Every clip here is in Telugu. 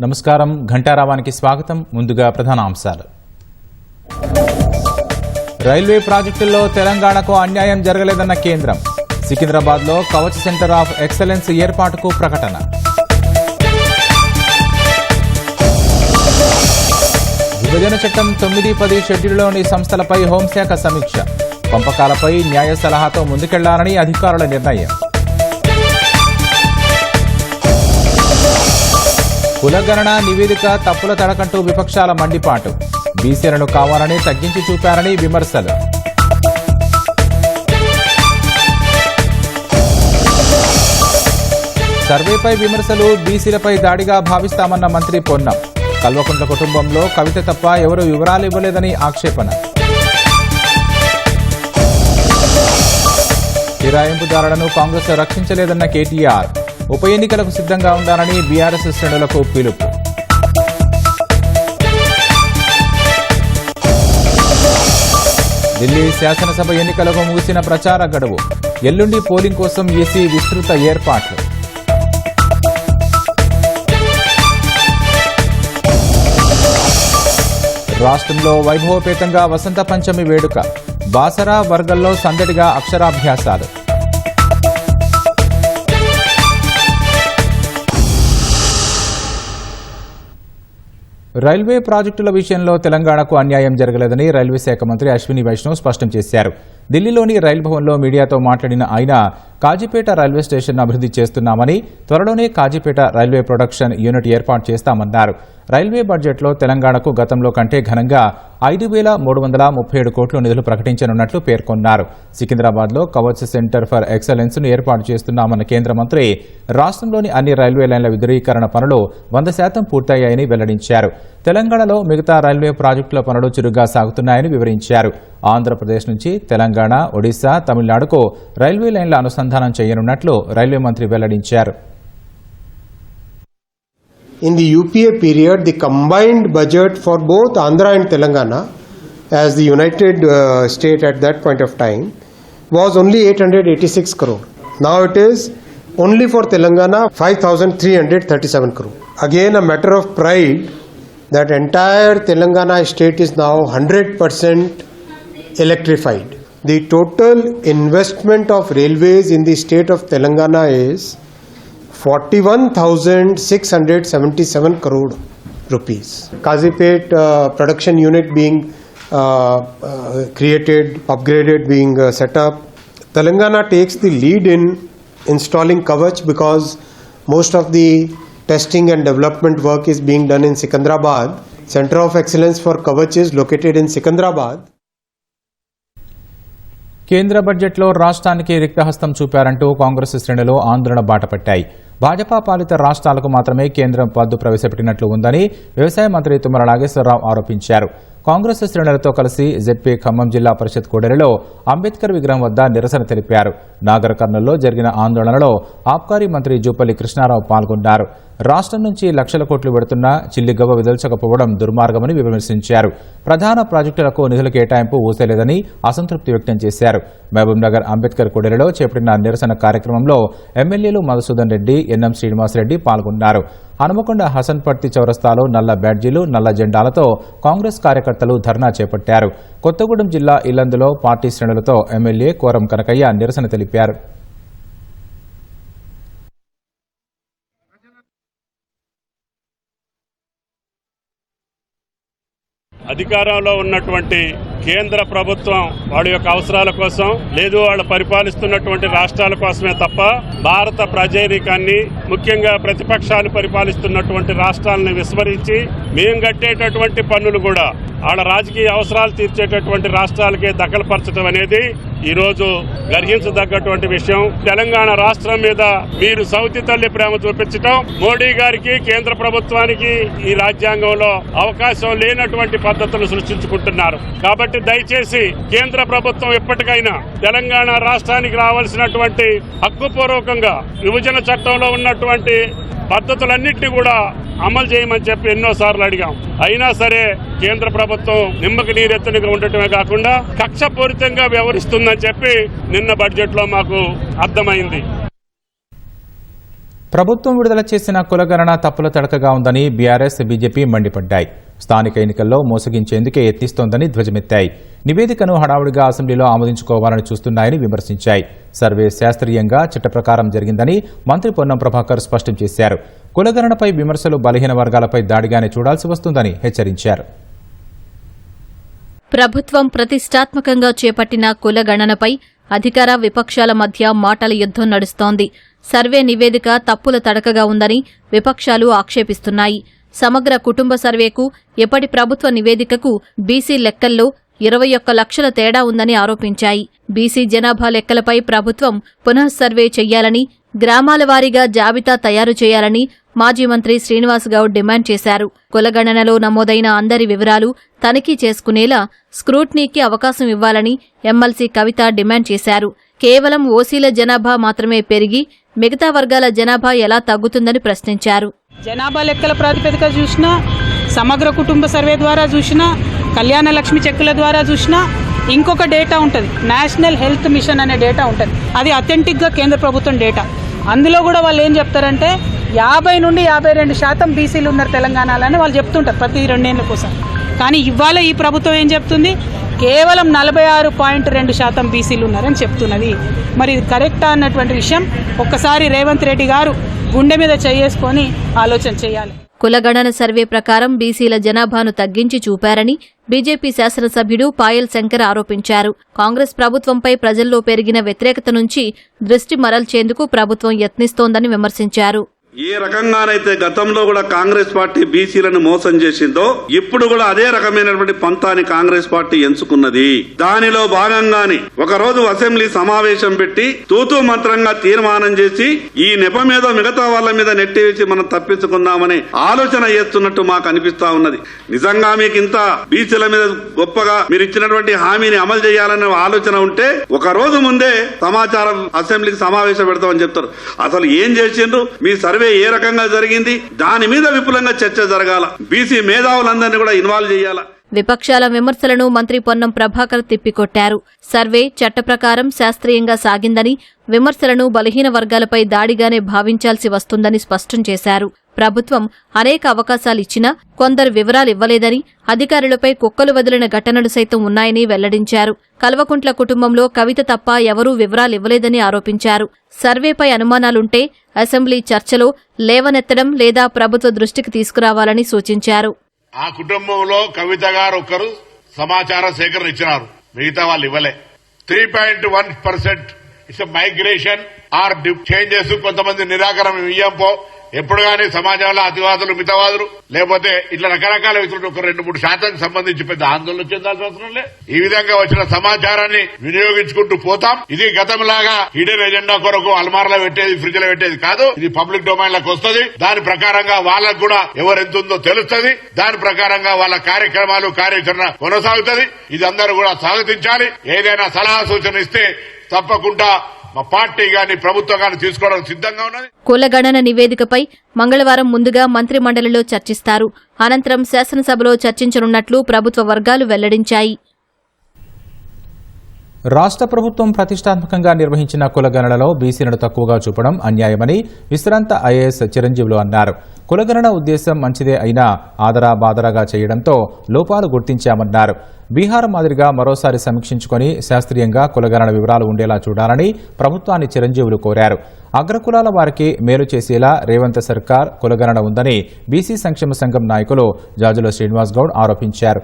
నమస్కారం. ఘంటారావానికి స్వాగతం. ముందుగా ప్రధాన అంశాలు. రైల్వే ప్రాజెక్టుల్లో తెలంగాణకు అన్యాయం జరగలేదన్న కేంద్రం. సికింద్రాబాద్లో కవచ్ సెంటర్ ఆఫ్ ఎక్సలెన్స్ ఏర్పాటుకు ప్రకటన. విభజన చట్టం 9-10 షెడ్యూల్లోని సంస్థలపై హోంశాఖ సమీక్ష. పంపకాలపై న్యాయ సలహాతో ముందుకెళ్లాలని అధికారుల నిర్ణయం. కులగణన నివేదిక తప్పుల తడకంటూ విపక్షాల మండిపాటు. బీసీలను కావాలని తగ్గించి చూపారని విమర్శలు. సర్వేపై విమర్శలు బీసీలపై దాడిగా భావిస్తామన్న మంత్రి పొన్నం. కల్వకుంట్ల కుటుంబంలో కవిత తప్ప ఎవరూ వివరాలు ఇవ్వలేదని ఆక్షేపణ. ఫిరాయింపుదారులను కాంగ్రెస్ రక్షించలేదన్న కేటీఆర్. ఉప ఎన్నికలకు సిద్ధంగా ఉండాలని బీఆర్ఎస్ శ్రేణులకు పిలుపు. ఢిల్లీ శాసనసభ ఎన్నికలకు ముగిసిన ప్రచార గడువు. ఎల్లుండి పోలింగ్ కోసం ఈసీ విస్తృత ఏర్పాట్లు. రాష్ట్రంలో వైభవపేతంగా వసంత పంచమి వేడుక. బాసరా వర్గంలో సందడిగా అక్షరాభ్యాసాలు. రైల్వే ప్రాజెక్టుల విషయంలో తెలంగాణకు అన్యాయం జరగలేదని రైల్వే శాఖ మంత్రి అశ్విని వైష్ణవ్ స్పష్టం చేశారు. ఢిల్లీలోని రైలు భవన్లో మీడియాతో మాట్లాడిన ఆయన కాజీపేట రైల్వే స్టేషన్ అభివృద్ధి చేస్తున్నామని, త్వరలోనే కాజీపేట రైల్వే ప్రొడక్షన్ యూనిట్ ఏర్పాటు చేస్తామన్నారు. రైల్వే బడ్జెట్లో తెలంగాణకు గతంలో కంటే ఘనంగా 5,337 కోట్ల నిధులు ప్రకటించనున్నట్లు పేర్కొన్నారు. సికింద్రాబాద్లో కవచ్ సెంటర్ ఫర్ ఎక్సలెన్స్ ను ఏర్పాటు చేస్తున్నామన్న కేంద్ర మంత్రి రాష్ట్రంలోని అన్ని రైల్వే లైన్ల విద్యుదీకరణ పనులు 100% పూర్తయ్యాయని వెల్లడించారు. తెలంగాణలో మిగతా రైల్వే ప్రాజెక్టుల పనులు చురుగ్గా సాగుతున్నాయని వివరించారు. ఆంధ్రప్రదేశ్ నుంచి తెలంగాణ, ఒడిశా, తమిళనాడుకు రైల్వే లైన్ల అనుసంధానం చేయనున్నట్లు రైల్వే మంత్రి వెల్లడించారు. In the UPA period, the combined budget for both Andhra and Telangana as the united state at that point of time was only 886 crore. Now it is only for Telangana 5,337 crore. Again a matter of pride that entire Telangana state is now 100% electrified. The total investment of railways in the state of Telangana is 41,677 crore rupees. Kazipet production unit being created, upgraded, being set up. Telangana takes the lead in installing Kavach because most of the testing and development work is being done in Sikandrabad. Center of Excellence for Kavach is located in Sikandrabad. కేంద్ర బడ్జెట్లో రాష్ట్రానికి రిక్తహస్తం చూపారంటూ కాంగ్రెస్ శ్రేణులు ఆందోళన బాటపట్టాయి. భాజపా పాలిత రాష్ట్రాలకు మాత్రమే కేంద్రం పద్దు ప్రవేశపెట్టినట్లు ఉందని వ్యవసాయ మంత్రి తుమ్మల నాగేశ్వరరావు ఆరోపించారు. కాంగ్రెస్ శ్రేణులతో కలిసి జెడ్పీ ఖమ్మం జిల్లా పరిషత్ కూడలిలో అంబేద్కర్ విగ్రహం వద్ద నిరసన తెలిపారు. నాగర్ కర్నూల్లో జరిగిన ఆందోళనలో ఆబ్కారీ మంత్రి జూపల్లి కృష్ణారావు పాల్గొన్నారు. రాష్ట్రం నుంచి లక్షల కోట్లు పెడుతున్నా చిల్లిగవ్వ విదల్చకపోవడం దుర్మార్గమని విమర్శించారు. ప్రధాన ప్రాజెక్టులకు నిధుల కేటాయింపు ఊసేలేదని అసంతృప్తి వ్యక్తం చేశారు. మహబూబ్ నగర్ అంబేద్కర్ కూడలిలో చేపట్టిన నిరసన కార్యక్రమంలో ఎమ్మెల్యేలు మధుసూదన్ రెడ్డి, ఎన్ఎం శ్రీనివాసరెడ్డి పాల్గొన్నారు. హనుమకొండ హసన్పర్తి చౌరస్తాలో నల్ల బ్యాడ్జీలు, నల్ల జెండాలతో కాంగ్రెస్ కార్యకర్తలు ధర్నా చేపట్టారు. కొత్తగూడెం జిల్లా ఇల్లందులో పార్టీ శ్రేణులతో ఎమ్మెల్యే కోరం కనకయ్య నిరసన తెలిపారు. అధికారంలో ఉన్నటువంటి కేంద్ర ప్రభుత్వం వాడి యొక్క అవసరాల కోసం, లేదు వాళ్ళు పరిపాలిస్తున్నటువంటి రాష్ట్రాల కోసమే తప్ప భారత ప్రజానీకాన్ని, ముఖ్యంగా ప్రతిపక్షాలు పరిపాలిస్తున్నటువంటి రాష్ట్రాలను విస్మరించి మేము కట్టేటటువంటి పన్నులు కూడా వాళ్ళ రాజకీయ అవసరాలు తీర్చేటటువంటి రాష్ట్రాలకే దఖలుపరచడం అనేది ఈ రోజు గర్హించదగ్గటువంటి విషయం. తెలంగాణ రాష్ట్రం మీద మీరు సౌతి తల్లి ప్రేమ చూపించడం, మోడీ గారికి, కేంద్ర ప్రభుత్వానికి ఈ రాజ్యాంగంలో అవకాశం లేనటువంటి పద్ధతులు సృష్టించుకుంటున్నారు. కాబట్టి దయచేసి కేంద్ర ప్రభుత్వం ఎప్పటికైనా తెలంగాణ రాష్ట్రానికి రావాల్సినటువంటి హక్కుపూర్వకంగా విభజన చట్టంలో ఉన్నటువంటి పద్ధతులన్నింటినీ కూడా అమలు చేయమని చెప్పి ఎన్నోసార్లు అడిగాం. అయినా సరే కేంద్ర ప్రభుత్వం నిమ్మకి నీరెత్తునిగా ఉండటమే కాకుండా కక్షపూరితంగా వ్యవహరిస్తుందని చెప్పి నిన్న బడ్జెట్ లో మాకు అర్థమైంది. ప్రభుత్వం విడుదల చేసిన కులగణన తప్పుల తడకగా ఉందని బీఆర్ఎస్, బీజేపీ మండిపడ్డాయి. స్థానిక ఎన్నికల్లో మోసగించేందుకే యత్నిస్తోందని ధ్వజమెత్తాయి. నివేదికను హడావుడిగా అసెంబ్లీలో ఆమోదించుకోవాలని చూస్తున్నాయని విమర్శించాయి. సర్వే శాస్త్రీయంగా చట్ట ప్రకారం జరిగిందని మంత్రి పొన్నం ప్రభాకర్ స్పష్టం చేశారు. కులగణనపై విమర్శలు బలహీన వర్గాలపై దాడిగానే చూడాల్సి వస్తుందని హెచ్చరించారు. ప్రభుత్వం ప్రతిష్టాత్మకంగా చేపట్టిన కులగణనపై అధికార విపక్షాల మధ్య మాటల యుద్ధం నడుస్తోంది. సర్వే నివేదిక తప్పుల తడకగా ఉందని విపక్షాలు ఆక్షేపిస్తున్నాయి. సమగ్ర కుటుంబ సర్వేకు ఎప్పటి ప్రభుత్వ నివేదికకు బీసీ లెక్కల్లో 21 లక్షల తేడా ఉందని ఆరోపించాయి. బీసీ జనాభా లెక్కలపై ప్రభుత్వం పునఃసర్వే చెయ్యాలని, గ్రామాల వారీగా జాబితా తయారు చేయాలని మాజీ మంత్రి శ్రీనివాస్ గౌడ్ డిమాండ్ చేశారు. కులగణనలో నమోదైన అందరి వివరాలు తనిఖీ చేసుకునేలా స్క్రూట్నీకి అవకాశం ఇవ్వాలని ఎమ్మెల్సీ కవిత డిమాండ్ చేశారు. కేవలం ఓసీల జనాభా మాత్రమే పెరిగి మిగతా వర్గాల జనాభా ఎలా తగ్గుతుందని ప్రశ్నించారు. జనాభా లెక్కల ప్రాతిపదిక చూసినా, సమగ్ర కుటుంబ సర్వే ద్వారా చూసినా, కళ్యాణ లక్ష్మి చెక్కుల ద్వారా చూసినా ఇంకొక డేటా ఉంటుంది, నేషనల్ హెల్త్ మిషన్ అనే డేటా ఉంటుంది. అది అథెంటిక్గా కేంద్ర ప్రభుత్వం డేటా. అందులో కూడా వాళ్ళు ఏం చెప్తారంటే 50 నుండి 52% బీసీలు ఉన్నారు తెలంగాణలో అని వాళ్ళు చెప్తుంటారు ప్రతి 2 ఏళ్ల కోసం. కానీ ఇవాళ ఈ ప్రభుత్వం ఏం చెప్తుంది, కేవలం 46.2% బీసీలు ఉన్నారని చెప్తున్నది. మరి ఇది కరెక్టా అన్నటువంటి విషయం ఒక్కసారి రేవంత్ రెడ్డి గారు గుండె మీద చేసుకొని ఆలోచన చేయాలి. కులగణన సర్వే ప్రకారం బీసీల జనాభాను తగ్గించి చూపారని బీజేపీ శాసనసభ్యుడు పాయల్ శంకర్ ఆరోపించారు. కాంగ్రెస్ ప్రభుత్వంపై ప్రజల్లో పెరిగిన వ్యతిరేకత నుంచి దృష్టి మరల్చేందుకు ప్రభుత్వం యత్నిస్తోందని విమర్శించారు. ఏ రకంగానైతే గతంలో కూడా కాంగ్రెస్ పార్టీ బీసీలను మోసం చేసిందో ఇప్పుడు కూడా అదే రకమైనటువంటి పంతాన్ని కాంగ్రెస్ పార్టీ ఎంచుకున్నది. దానిలో భాగంగానే ఒకరోజు అసెంబ్లీ సమావేశం పెట్టి తూతూ మంత్రంగా తీర్మానం చేసి ఈ నెప మీద మిగతా వాళ్ళ మీద నెట్టివేసి మనం తప్పించుకుందామని ఆలోచన చేస్తున్నట్టు మాకు అనిపిస్తా ఉన్నది. నిజంగా మీకు ఇంత బీసీల మీద గొప్పగా మీరు ఇచ్చినటువంటి హామీని అమలు చేయాలనే ఆలోచన ఉంటే ఒక రోజు ముందే సమాచారం అసెంబ్లీకి సమావేశం పెడతామని చెప్తారు. అసలు ఏం చేసిండ్రు, మీ సర్వే ఏ రకంగా జరిగింది, దాని మీద విపులంగా చర్చ జరగాల. బీసీ మేధావులందరినీ కూడా ఇన్వాల్వ్ చేయాల. విపక్షాల విమర్శలను మంత్రి పొన్నం ప్రభాకర్ తిప్పికొట్టారు. సర్వే చట్ట ప్రకారం శాస్త్రీయంగా సాగిందని, విమర్శలను బలహీన వర్గాలపై దాడిగానే భావించాల్సి వస్తుందని స్పష్టం చేశారు. ప్రభుత్వం అనేక అవకాశాలిచ్చినా కొందరు వివరాలివ్వలేదని, అధికారులపై కుక్కలు వదిలిన ఘటనలు సైతం ఉన్నాయని వెల్లడించారు. కల్వకుంట్ల కుటుంబంలో కవిత తప్ప ఎవరూ వివరాలివ్వలేదని ఆరోపించారు. సర్వేపై అనుమానాలుంటే అసెంబ్లీ చర్చలో లేవనెత్తడం లేదా ప్రభుత్వ దృష్టికి తీసుకురావాలని సూచించారు. ఆ కుటుంబంలో కవిత గారు ఒకరు సమాచార సేకరణ ఇచ్చినారు, మిగతా వాళ్ళు ఇవ్వలే. 3.1% ఇట్స్ మైగ్రేషన్ ఆర్ చేంజెస్. కొంతమంది నిరాకరణ ఇయ్యంపో ఎప్పుడు గానీ సమాజంలో అతివాదులు, మితవాదులు, లేకపోతే ఇట్లా రకరకాల వ్యక్తులు ఒక 2-3% సంబంధించి పెద్ద ఆందోళన చెందాల్సిన అవసరం లేదు. ఈ విధంగా వచ్చిన సమాచారాన్ని వినియోగించుకుంటూ పోతాం. ఇది గతంలాగా హిడెన్ ఎజెండా కొరకు అల్మార్లో పెట్టేది, ఫ్రిడ్జ్ లో పెట్టేది కాదు. ఇది పబ్లిక్ డొమైన్ లకు వస్తుంది. దాని ప్రకారంగా వాళ్ళకు కూడా ఎవరెంతుందో తెలుస్తుంది. దాని ప్రకారంగా వాళ్ళ కార్యక్రమాలు, కార్యాచరణ కొనసాగుతుంది. ఇది అందరూ కూడా స్వాగతించాలి. ఏదైనా సలహా సూచన ఇస్తే తప్పకుండా మా పార్టీ గాని ప్రభుత్వం గాని తీసుకోవడానికి సిద్ధంగా ఉన్నది. కులగణన నివేదికపై మంగళవారం ముందుగా మంత్రి మండలిలో చర్చిస్తారు. అనంతరం శాసనసభలో చర్చించనున్నట్లు ప్రభుత్వ వర్గాలు వెల్లడించాయి. రాష్ట్ర ప్రభుత్వం ప్రతిష్టాత్మకంగా నిర్వహించిన కులగణనలో బీసీలను తక్కువగా చూపడం అన్యాయమని విశ్రాంత ఐఏఎస్ చిరంజీవులు అన్నారు. కులగణన ఉద్దేశం మంచిదే అయినా ఆదరాబాదరాగా చేయడంతో లోపాలు గుర్తించామన్నారు. బీహార్ మాదిరిగా మరోసారి సమీక్షించుకుని శాస్త్రీయంగా కులగణన వివరాలు ఉండేలా చూడాలని ప్రభుత్వాన్ని చిరంజీవులు కోరారు. అగ్రకులాల వారికి మేలు చేసేలా రేవంత్ సర్కార్ కులగణన ఉందని బీసీ సంక్షేమ సంఘం నాయకులు జాజుల శ్రీనివాస్ గౌడ్ ఆరోపించారు.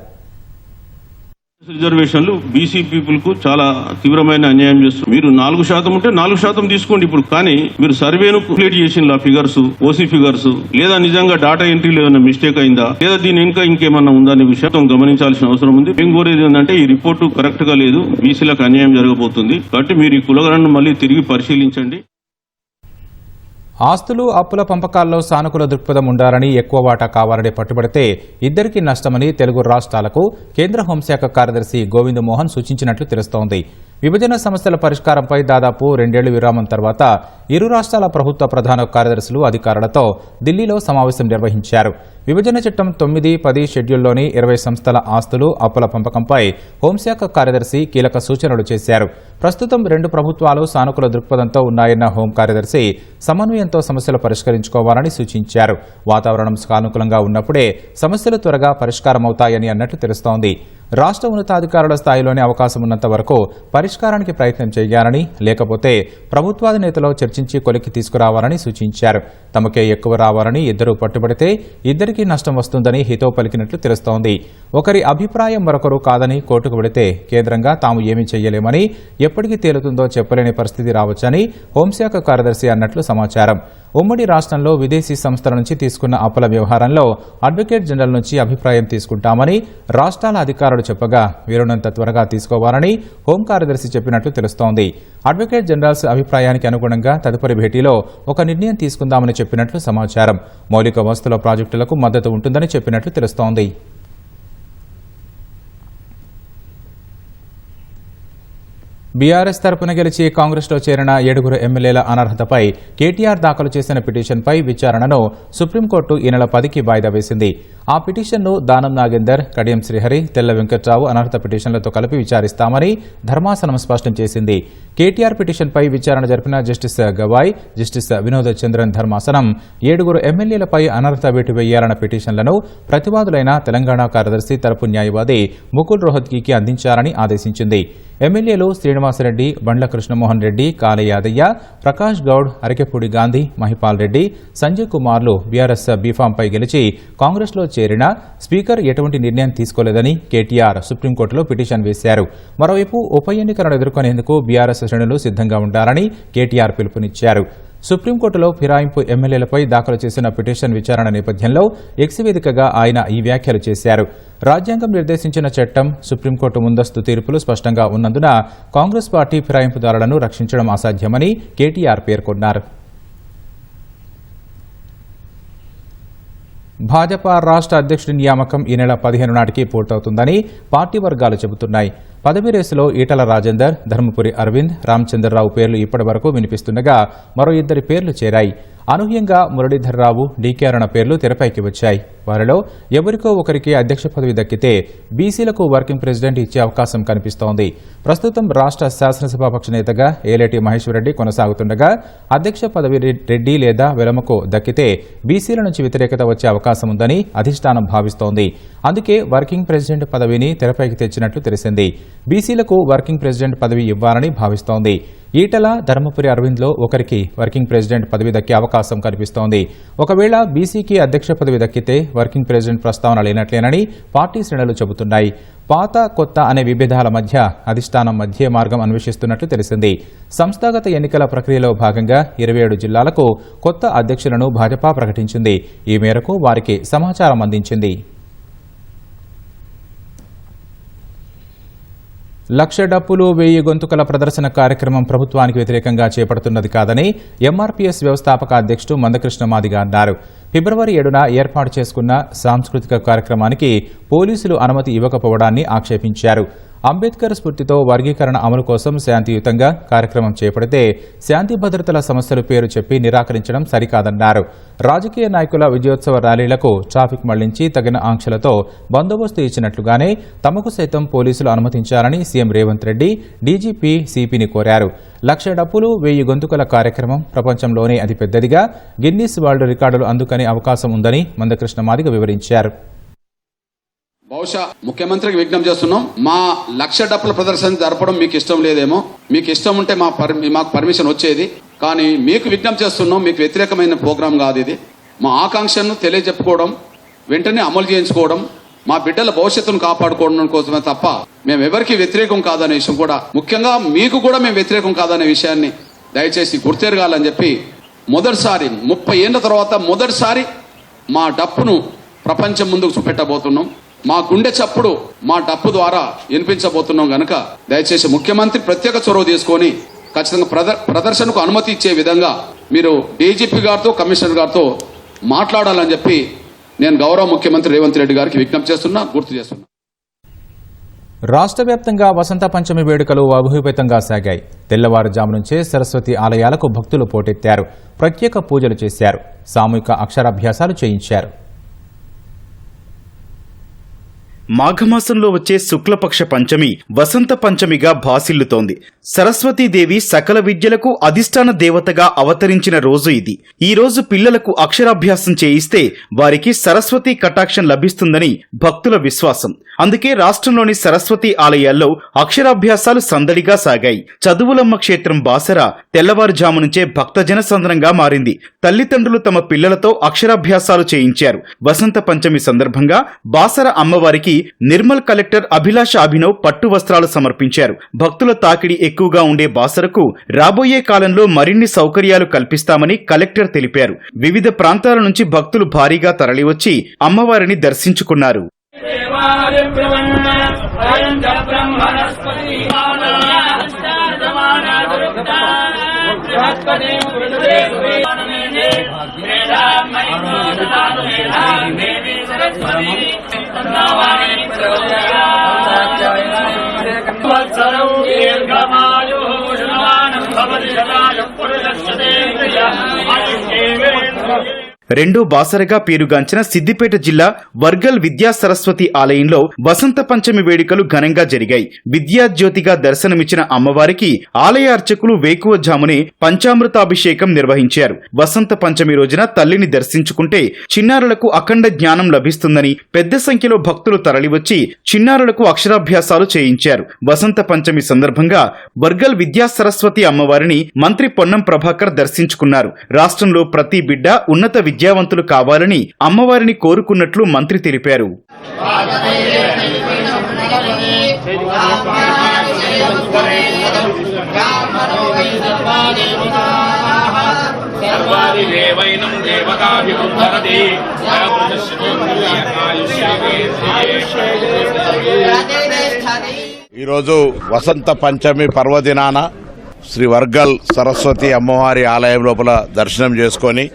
రిజర్వేషన్లు బీసీ పీపుల్ కు చాలా తీవ్రమైన అన్యాయం చేస్తారు. మీరు 4% ఉంటే 4% తీసుకోండి ఇప్పుడు. కానీ మీరు సర్వేను కంప్లీట్ చేసిన ఫిగర్స్, ఓసీ ఫిగర్స్, లేదా నిజంగా డాటా ఎంట్రీలో ఏమైనా మిస్టేక్ అయిందా, లేదా దీని ఇంకా ఇంకేమన్నా ఉందా అనే విషయం గమనించాల్సిన అవసరం ఉంది. మేము కోరేది ఏంటంటే ఈ రిపోర్టు కరెక్ట్ గా లేదు, బీసీలకు అన్యాయం జరగబోతుంది. కాబట్టి మీరు ఈ కులగణను మళ్ళీ తిరిగి పరిశీలించండి. ఆస్తులు, అప్పుల పంపకాల్లో సానుకూల దృక్పథం ఉండాలని, ఎక్కువ వాటా కావాలని పట్టుబడితే ఇద్దరికీ నష్టమని తెలుగు రాష్ట్రాలకు కేంద్ర హోంశాఖ కార్యదర్శి గోవింద్ మోహన్ సూచించినట్లు తెలుస్తోంది. విభజన సమస్యల పరిష్కారంపై దాదాపు 2 ఏళ్ల విరామం తర్వాత ఇరు రాష్ట్రాల ప్రభుత్వ ప్రధాన కార్యదర్శులు అధికారులతో ఢిల్లీలో సమావేశం నిర్వహించారు. విభజన చట్టం 9-10 షెడ్యూల్లోని 20 సంస్థల ఆస్తులు అప్పుల పంపకంపై హోంశాఖ కార్యదర్శి కీలక సూచనలు చేశారు. ప్రస్తుతం 2 ప్రభుత్వాలు సానుకూల దృక్పథంతో ఉన్నాయన్న హోం కార్యదర్శి సమన్వయంతో సమస్యలు పరిష్కరించుకోవాలని సూచించారు. వాతావరణం సానుకూలంగా ఉన్నప్పుడే సమస్యలు త్వరగా పరిష్కారమవుతాయని అన్నట్లు తెలుస్తోంది. రాష్ట్ర ఉన్నతాధికారుల స్థాయిలోనే అవకాశం ఉన్నంత వరకు పరిష్కారానికి ప్రయత్నం చేయాలని, లేకపోతే ప్రభుత్వాధినేతలో చర్చించి కొలికి తీసుకురావాలని సూచించారు. తమకే ఎక్కువ రావాలని ఇద్దరూ పట్టుబడితే ఇద్దరికీ నష్టం వస్తుందని హితవు పలికినట్లు తెలుస్తోంది. ఒకరి అభిప్రాయం మరొకరు కాదని కోర్టుకు వెళితే కేంద్రంగా తాము ఏమీ చేయలేమని, ఎప్పటికీ తేలుతుందో చెప్పలేని పరిస్థితి రావచ్చని హోంశాఖ కార్యదర్శి అన్నట్లు సమాచారం. ఉమ్మడి రాష్ట్రంలో విదేశీ సంస్థల నుంచి తీసుకున్న అప్పుల వ్యవహారంలో అడ్వకేట్ జనరల్ నుంచి అభిప్రాయం తీసుకుంటామని రాష్ట్రాల అధికారులు చెప్పగా వీరునంత త్వరగా తీసుకోవాలని హోం కార్యదర్శి చెప్పినట్లు తెలుస్తోంది. అడ్వకేట్ జనరల్స్ అభిప్రాయానికి అనుగుణంగా తదుపరి భేటీలో ఒక నిర్ణయం తీసుకుందామని చెప్పినట్లు సమాచారం. మౌలిక వస్తువుల ప్రాజెక్టులకు మద్దతు ఉంటుందని చెప్పినట్లు తెలుస్తోంది. బీఆర్ఎస్ తరపున గెలిచి కాంగ్రెస్లో చేరిన 7 ఎమ్మెల్యేల అనర్హతపై కేటీఆర్ దాఖలు చేసిన పిటిషన్పై విచారణను సుప్రీంకోర్టు ఈ నెల 10కి వాయిదా వేసింది. ఆ పిటిషన్ను దానం నాగేందర్, కడియం శ్రీహరి, తెల్ల వెంకట్రావు అనర్హత పిటిషన్లతో కలిపి విచారిస్తామని ధర్మాసనం స్పష్టం చేసింది. కేటీఆర్ పిటిషన్పై విచారణ జరిపిన జస్టిస్ గవాయ్, జస్టిస్ వినోద్ చంద్రన్ ధర్మాసనం 7 ఎమ్మెల్యేలపై అనర్హత వేటు వేయాలన్న పిటిషన్లను ప్రతివాదులైన తెలంగాణ కార్యదర్శి తరపు న్యాయవాది ముకుల్ రోహత్గీకి అందించాలని ఆదేశించింది. ఎమ్మెల్యేలు శ్రీనివాసరెడ్డి, బండ్ల కృష్ణమోహన్ రెడ్డి, కాళే యాదయ్య, ప్రకాష్ గౌడ్, అరికెపూడి గాంధీ, మహిపాల్ రెడ్డి, సంజయ్ కుమార్లు బీఆర్ఎస్ బీఫాంపై గెలిచి కాంగ్రెస్లో చేరినా స్పీకర్ ఎటువంటి నిర్ణయం తీసుకోలేదని కేటీఆర్ సుప్రీంకోర్టులో పిటిషన్ వేశారు. మరోవైపు ఉప ఎన్నికలను ఎదుర్కొనేందుకు బీఆర్ఎస్ శ్రేణులు సిద్ధంగా ఉండాలని కేటీఆర్ పిలుపునిచ్చారు. సుప్రీంకోర్టులో ఫిరాయింపు ఎమ్మెల్యేలపై దాఖలు చేసిన పిటిషన్ విచారణ నేపథ్యంలో ఎక్స్ వేదికగా ఆయన ఈ వ్యాఖ్యలు చేశారు. రాజ్యాంగం నిర్దేశించిన చట్టం, సుప్రీంకోర్టు ముందస్తు తీర్పులు స్పష్టంగా ఉన్నందున కాంగ్రెస్ పార్టీ ఫిరాయింపుదారులను రక్షించడం అసాధ్యమని కేటీఆర్ పేర్కొన్నారు. భాజపా రాష్ట్ర అధ్యక్షుడి నియామకం ఈ నెల 15 నాటికి పూర్తవుతుందని పార్టీ వర్గాలు చెబుతున్నాయి. పదవి రేసులో ఈటల రాజేందర్, ధర్మపురి అరవింద్, రామచంద్రరావు పేర్లు ఇప్పటి వరకు వినిపిస్తుండగా మరో 2 పేర్లు చేరాయి. అనూహ్యంగా మురళీధర్రావు, డీకే అరుణ పేర్లు తెరపైకి వచ్చాయి. వారిలో ఎవరికో ఒకరికి అధ్యక్ష పదవి దక్కితే బీసీలకు వర్కింగ్ ప్రెసిడెంట్ ఇచ్చే అవకాశం కనిపిస్తోంది. ప్రస్తుతం రాష్ట్ర శాసనసభాపక్ష నేతగా ఏలేటి మహేశ్వరరెడ్డి కొనసాగుతుండగా అధ్యక్ష పదవి రెడ్డి లేదా వెలమకు దక్కితే బీసీల నుంచి వ్యతిరేకత వచ్చే అవకాశం ఉందని అధిష్టానం భావిస్తోంది. అందుకే వర్కింగ్ ప్రెసిడెంట్ పదవిని తెరపైకి తెచ్చినట్లు తెలిసింది. బీసీలకు వర్కింగ్ ప్రెసిడెంట్ పదవి ఇవ్వాలని భావిస్తోంది. ఈటల, ధర్మపురి అరవింద్లో ఒకరికి వర్కింగ్ ప్రెసిడెంట్ పదవి దక్కే అవకాశం కనిపిస్తోంది. ఒకవేళ బీసీకి అధ్యక్ష పదవి దక్కితే వర్కింగ్ ప్రెసిడెంట్ ప్రస్తావన లేనట్లేనని పార్టీ శ్రేణులు చెబుతున్నాయి. పాత కొత్త అనే విభేదాల మధ్య అధిష్టానం మధ్య మార్గం అన్వేషిస్తున్నట్లు తెలిసింది. సంస్థాగత ఎన్నికల ప్రక్రియలో భాగంగా 27 జిల్లాలకు కొత్త అధ్యక్షులను భాజపా ప్రకటించింది. ఈ మేరకు వారికి సమాచారం అందించింది. 1,00,000 డప్పులు 1000 గొంతుకల ప్రదర్శన కార్యక్రమం ప్రభుత్వానికి వ్యతిరేకంగా చేపడుతున్నది కాదని ఎంఆర్పీఎస్ వ్యవస్థాపక అధ్యక్షుడు మందకృష్ణ మాదిగ అన్నారు. ఫిబ్రవరి 7న ఏర్పాటు చేసుకున్న సాంస్కృతిక కార్యక్రమానికి పోలీసులు అనుమతి ఇవ్వకపోవడాన్ని ఆక్షేపించారు. అంబేద్కర్ స్ఫూర్తితో వర్గీకరణ అమలు కోసం శాంతియుతంగా కార్యక్రమం చేపడితే శాంతి భద్రతల సమస్యల పేరు చెప్పి నిరాకరించడం సరికాదన్నారు. రాజకీయ నాయకుల విజయోత్సవ ర్యాలీలకు ట్రాఫిక్ మళ్లించి తగిన ఆంక్షలతో బందోబస్తు ఇచ్చినట్లుగానే తమకు సైతం పోలీసులు అనుమతించాలని సీఎం రేవంత్ రెడ్డి డీజీపీ సిపిని కోరారు. 1,00,000 డప్పులు 1000 గొంతుకల కార్యక్రమం ప్రపంచంలోనే అతిపెద్దదిగా గిన్నిస్ వరల్డ్ రికార్డులు అందుకునే అవకాశం ఉందని మందకృష్ణ మాదిగ వివరించారు. బహుశా ముఖ్యమంత్రికి విజ్ఞప్తి చేస్తున్నాం, మా 1,00,000 డప్పుల ప్రదర్శన జరపడం మీకు ఇష్టం లేదేమో, మీకు ఇష్టం ఉంటే మాకు పర్మిషన్ వచ్చేది. కానీ మీకు విజ్ఞప్తి చేస్తున్నాం, మీకు వ్యతిరేకమైన ప్రోగ్రాం కాదు ఇది. మా ఆకాంక్షను తెలియజెప్పుకోవడం, వెంటనే అమలు చేయించుకోవడం, మా బిడ్డల భవిష్యత్తును కాపాడుకోవడం కోసమే తప్ప మేము ఎవరికి వ్యతిరేకం కాదనే విషయం కూడా, ముఖ్యంగా మీకు కూడా మేము వ్యతిరేకం కాదనే విషయాన్ని దయచేసి గుర్తెరగాలని చెప్పి మొదటిసారి 30 ఏళ్ల తర్వాత మొదటిసారి మా డప్పును ప్రపంచం ముందుకు చూపెట్టబోతున్నాం. మా గుండె చప్పుడు మా డప్పు ద్వారా వినిపించబోతున్నాం గనక దయచేసి ముఖ్యమంత్రి ప్రత్యేక చొరవ తీసుకొని ఖచ్చితంగా ప్రదర్శనకు అనుమతి ఇచ్చే విధంగా మీరు డీజీపీ గారితో కమిషనర్ గారితో మాట్లాడాలని చెప్పి నేను గౌరవ ముఖ్యమంత్రి రేవంత్ రెడ్డి గారికి విజ్ఞప్తి చేస్తున్నా, గుర్తు చేస్తున్నా. రాష్ట్ర వ్యాప్తంగా వసంత పంచమి వేడుకలు వైభవపేతంగా సాగాయి. తెల్లవారుజాము నుంచే సరస్వతి ఆలయాలకు భక్తులు పోటెత్తారు. ప్రత్యేక పూజలు చేశారు. సామూహిక అక్షరాభ్యాసాలు చేయించారు. మాఘమాసంలో వచ్చే శుక్లపక్ష పంచమి వసంత పంచమిగా భాసిల్లుతోంది. సరస్వతీదేవి సకల విద్యలకు అధిష్టాన దేవతగా అవతరించిన రోజు ఇది. ఈ రోజు పిల్లలకు అక్షరాభ్యాసం చేయిస్తే వారికి సరస్వతి కటాక్షం లభిస్తుందని భక్తుల విశ్వాసం. అందుకే రాష్ట్రంలోని సరస్వతి ఆలయాల్లో అక్షరాభ్యాసాలు సందడిగా సాగాయి. చదువులమ్మ క్షేత్రం బాసర తెల్లవారుజాము నుంచే భక్తజన సంద్రంగా మారింది. తల్లిదండ్రులు తమ పిల్లలతో అక్షరాభ్యాసాలు చేయించారు. వసంత పంచమి సందర్భంగా బాసర అమ్మవారికి నిర్మల్ కలెక్టర్ అభిలాష అభినవ్ పట్టు వస్త్రాలు సమర్పించారు. భక్తుల తాకిడి ఎక్కువగా ఉండే బాసరకు రాబోయే కాలంలో మరిన్ని సౌకర్యాలు కల్పిస్తామని కలెక్టర్ తెలిపారు. వివిధ ప్రాంతాల నుంచి భక్తులు భారీగా తరలివచ్చి అమ్మవారిని దర్శించుకున్నారు. రెండో బాసరగా పేరుగాంచిన సిద్దిపేట జిల్లా వర్గల్ విద్యా సరస్వతి ఆలయంలో వసంత పంచమి వేడుకలు ఘనంగా జరిగాయి. విద్యాజ్యోతిగా దర్శనమిచ్చిన అమ్మవారికి ఆలయ అర్చకులు వేకువజామునే పంచామృతాభిషేకం నిర్వహించారు. వసంత పంచమి రోజున తల్లిని దర్శించుకుంటే చిన్నారులకు అఖండ జ్ఞానం లభిస్తుందని పెద్ద సంఖ్యలో భక్తులు తరలివచ్చి చిన్నారులకు అక్షరాభ్యాసాలు చేయించారు. వసంత పంచమి సందర్భంగా వర్గల్ విద్యా సరస్వతి అమ్మవారిని మంత్రి పొన్నం ప్రభాకర్ దర్శించుకున్నారు. రాష్ట్రంలో ప్రతి బిడ్డ ఉన్నత విద్యావంతులు కావాలని అమ్మవారిని కోరుకున్నట్లు మంత్రి తెలిపారు. ఈరోజు వసంత పంచమి పర్వదినాన శ్రీ వర్గల్ సరస్వతి అమ్మవారి ఆలయం లోపల దర్శనం చేసుకొని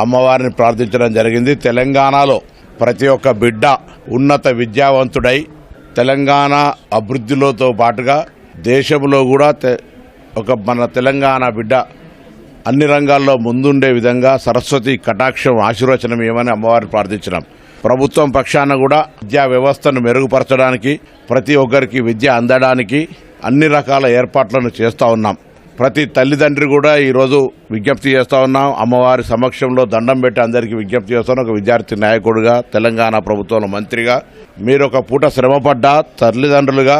అమ్మవారిని ప్రార్థించడం జరిగింది. తెలంగాణలో ప్రతి ఒక్క బిడ్డ ఉన్నత విద్యావంతుడై తెలంగాణ అభివృద్ధిలోతో పాటుగా దేశంలో కూడా మన తెలంగాణ బిడ్డ అన్ని రంగాల్లో ముందుండే విధంగా సరస్వతి కటాక్షం ఆశీర్వచనం ఏమని అమ్మవారిని ప్రార్థించినాం. ప్రభుత్వం పక్షాన కూడా విద్యా వ్యవస్థను మెరుగుపరచడానికి ప్రతి ఒక్కరికి విద్య అందడానికి అన్ని రకాల ఏర్పాట్లను చేస్తూ ఉన్నాం. ప్రతి తల్లిదండ్రి కూడా ఈరోజు విజ్ఞప్తి చేస్తూ ఉన్నాం. అమ్మవారి సమక్షంలో దండం పెట్టి అందరికీ విజ్ఞప్తి చేస్తాను. ఒక విద్యార్థి నాయకుడిగా, తెలంగాణ ప్రభుత్వంలో మంత్రిగా మీరు ఒక పూట శ్రమపడ్డా తల్లిదండ్రులుగా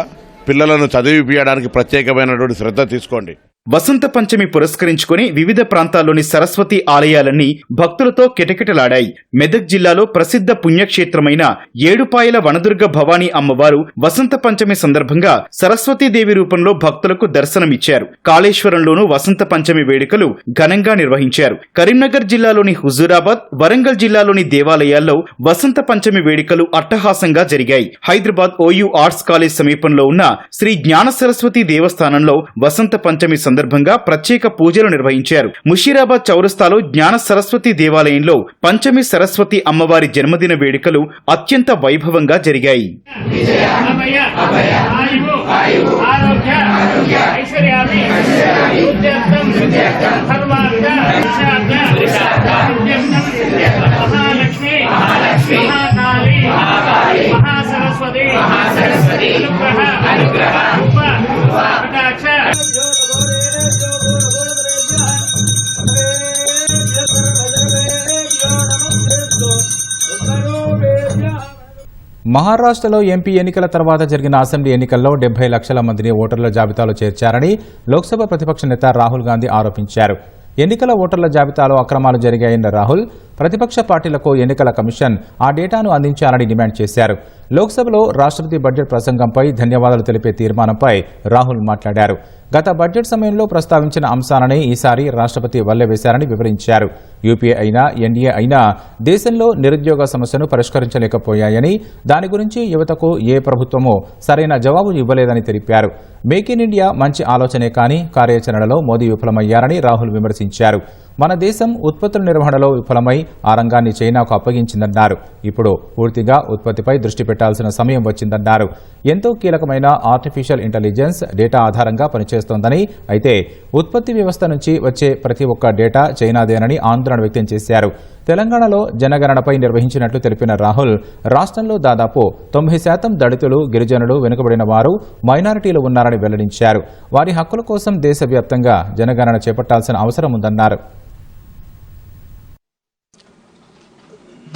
పిల్లలను చదివిపియడానికి ప్రత్యేకమైనటువంటి శ్రద్ధ తీసుకోండి. వసంత పంచమి పురస్కరించుకుని వివిధ ప్రాంతాల్లోని సరస్వతి ఆలయాలన్నీ భక్తులతో కిటకిటలాడాయి. మెదక్ జిల్లాలో ప్రసిద్ధ పుణ్యక్షేత్రమైన ఏడుపాయల వనదుర్గ భవానీ అమ్మవారు వసంత పంచమి సందర్భంగా సరస్వతీదేవి రూపంలో భక్తులకు దర్శనమిచ్చారు. కాళేశ్వరంలోనూ వసంత పంచమి వేడుకలు ఘనంగా నిర్వహించారు. కరీంనగర్ జిల్లాలోని హుజూరాబాద్, వరంగల్ జిల్లాలోని దేవాలయాల్లో వసంత పంచమి వేడుకలు అట్టహాసంగా జరిగాయి. హైదరాబాద్ OU ఆర్ట్స్ కాలేజ్ సమీపంలో ఉన్న శ్రీ జ్ఞాన సరస్వతి దేవస్థానంలో వసంత పంచమి సందర్భంగా ప్రత్యేక పూజలు నిర్వహించారు. ముషీరాబాద్ చౌరస్తాలో జ్ఞాన సరస్వతి దేవాలయంలో పంచమి సరస్వతి అమ్మవారి జన్మదిన వేడుకలు అత్యంత వైభవంగా జరిగాయి. మహారాష్ట్రలో ఎంపీ ఎన్నికల తర్వాత జరిగిన అసెంబ్లీ ఎన్నికల్లో 70 లక్షల మందిని ఓటర్ల జాబితాలో చేర్చారని లోక్సభ ప్రతిపక్ష నేత రాహుల్ గాంధీ ఆరోపించారు. ఎన్నికల ఓటర్ల జాబితాలో అక్రమాలు జరిగాయన్న రాహుల్ ప్రతిపక్ష పార్టీలకు ఎన్నికల కమిషన్ ఆ డేటాను అందించాలని డిమాండ్ చేశారు. లోక్సభలో రాష్ట్రపతి బడ్జెట్ ప్రసంగంపై ధన్యవాదాలు తెలిపే తీర్మానంపై రాహుల్ మాట్లాడారు. గత బడ్జెట్ సమయంలో ప్రస్తావించిన అంశాలని ఈసారి రాష్ట్రపతి వల్లెవేశారని వివరించారు. యూపీఏ అయినా ఎన్డీఏ అయినా దేశంలో నిరుద్యోగ సమస్యను పరిష్కరించలేకపోయాయని, దాని గురించి యువతకు ఏ ప్రభుత్వమూ సరైన జవాబు ఇవ్వలేదని తెలిపారు. మేక్ ఇన్ ఇండియా మంచి ఆలోచనే కానీ కార్యాచరణలో మోదీ విఫలమయ్యారని రాహుల్ విమర్శించారు. మన దేశం ఉత్పత్తుల నిర్వహణలో విఫలమై ఆ రంగాన్ని చైనాకు అప్పగించిందన్నారు. ఇప్పుడు పూర్తిగా ఉత్పత్తిపై దృష్టి పెట్టాల్సిన సమయం వచ్చిందన్నారు. ఎంతో కీలకమైన ఆర్టిఫిషియల్ ఇంటెలిజెన్స్ డేటా ఆధారంగా పనిచేస్తోందని, అయితే ఉత్పత్తి వ్యవస్థ నుంచి వచ్చే ప్రతి ఒక్క డేటా చైనాదేనని ఆందోళన వ్యక్తం చేశారు. తెలంగాణలో జనగణనపై నిర్వహించినట్లు తెలిపిన రాహుల్, రాష్ట్రంలో దాదాపు 90% దళితులు, గిరిజనులు, వెనుకబడిన వారు, మైనారిటీలు ఉన్నారని వెల్లడించారు. వారి హక్కుల కోసం దేశవ్యాప్తంగా జనగణన చేపట్టాల్సిన అవసరం ఉందన్నారు.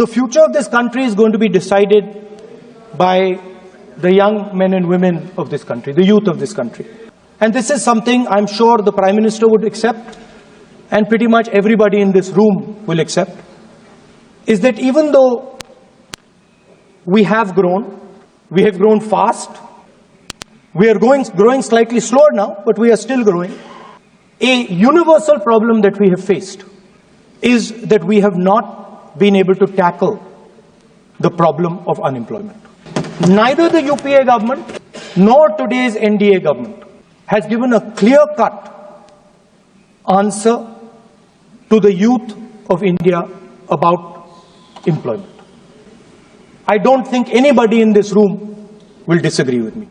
The future of this country is going to be decided by the young men and women of this country, the youth of this country. And this is something I'm sure the Prime Minister would accept, and pretty much everybody in this room will accept, is that even though we have grown fast, we are growing slightly slower now, but we are still growing. A universal problem that we have faced is that we have not been able to tackle the problem of unemployment. Neither the UPA government nor today's NDA government has given a clear-cut answer to the youth of India about employment. I don't think anybody in this room will disagree with me.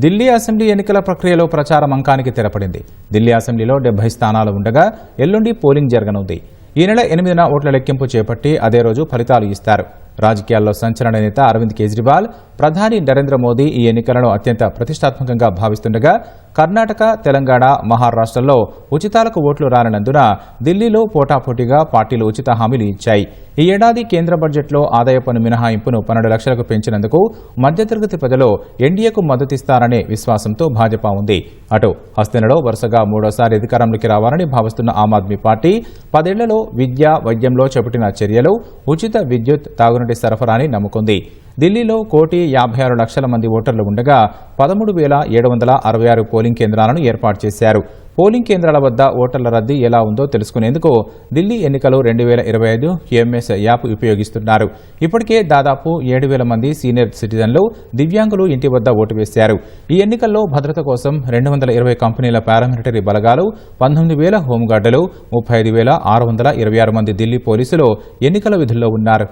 Delhi assembly ఎన్నికల ప్రక్రియలో ప్రచారం అంకానికి తెరపడింది. ఢిల్లీ అసెంబ్లీలో 70 స్థానాలు ఉండగా ఎల్లుండి పోలింగ్ జరగనుంది. ఈ నెల 8న ఓట్ల లెక్కింపు చేపట్టి అదే రోజు ఫలితాలు ఇస్తారు. రాజకీయాల్లో సంచలన నేత అరవింద్ కేజ్రీవాల్, ప్రధాని నరేంద్ర మోదీ ఈ ఎన్నికలను అత్యంత ప్రతిష్టాత్మకంగా భావిస్తుండగా, కర్ణాటక, తెలంగాణ, మహారాష్ట్రల్లో ఉచితాలకు ఓట్లు రానందున ఢిల్లీలో పోటాపోటీగా పార్టీలు ఉచిత హామీలు ఇచ్చాయి. ఈ ఏడాది కేంద్ర బడ్జెట్లో ఆదాయ పన్ను మినహాయింపును 12 లక్షలకు పెంచినందుకు మధ్యతరగతి ప్రజలు ఎన్డీఏకు మద్దతిస్తారనే విశ్వాసంతో భాజపా ఉంది. అటు హస్తినలో వరుసగా 3వసారి అధికారంలోకి రావాలని భావిస్తున్న ఆమ్ ఆద్మీ పార్టీ 10 ఏళ్లలో విద్య, వైద్యంలో చేపట్టిన చర్యలు, ఉచిత విద్యుత్, తాగునీటి సరఫరాని నమ్ముకుంది. ఢిల్లీలో 1,56,00,000 మంది ఓటర్లు ఉండగా 13,766 పోలింగ్ కేంద్రాలను ఏర్పాటు చేశారు. పోలింగ్ కేంద్రాల వద్ద ఓటర్ల రద్దీ ఎలా ఉందో తెలుసుకునేందుకు ఢిల్లీ ఎన్నికలు 2025 ఎంఎస్ యాప్ ఉపయోగిస్తున్నారు. ఇప్పటికే దాదాపు 7,000 మంది సీనియర్ సిటిజన్లు, దివ్యాంగులు ఇంటి వద్ద ఓటు వేశారు. ఈ ఎన్నికల్లో భద్రత కోసం 220 కంపెనీల పారామిలిటరీ బలగాలు, 19,000 హోంగార్డులు, 35,626 మంది ఢిల్లీ పోలీసులు ఎన్నికల విధుల్లో ఉన్నారు.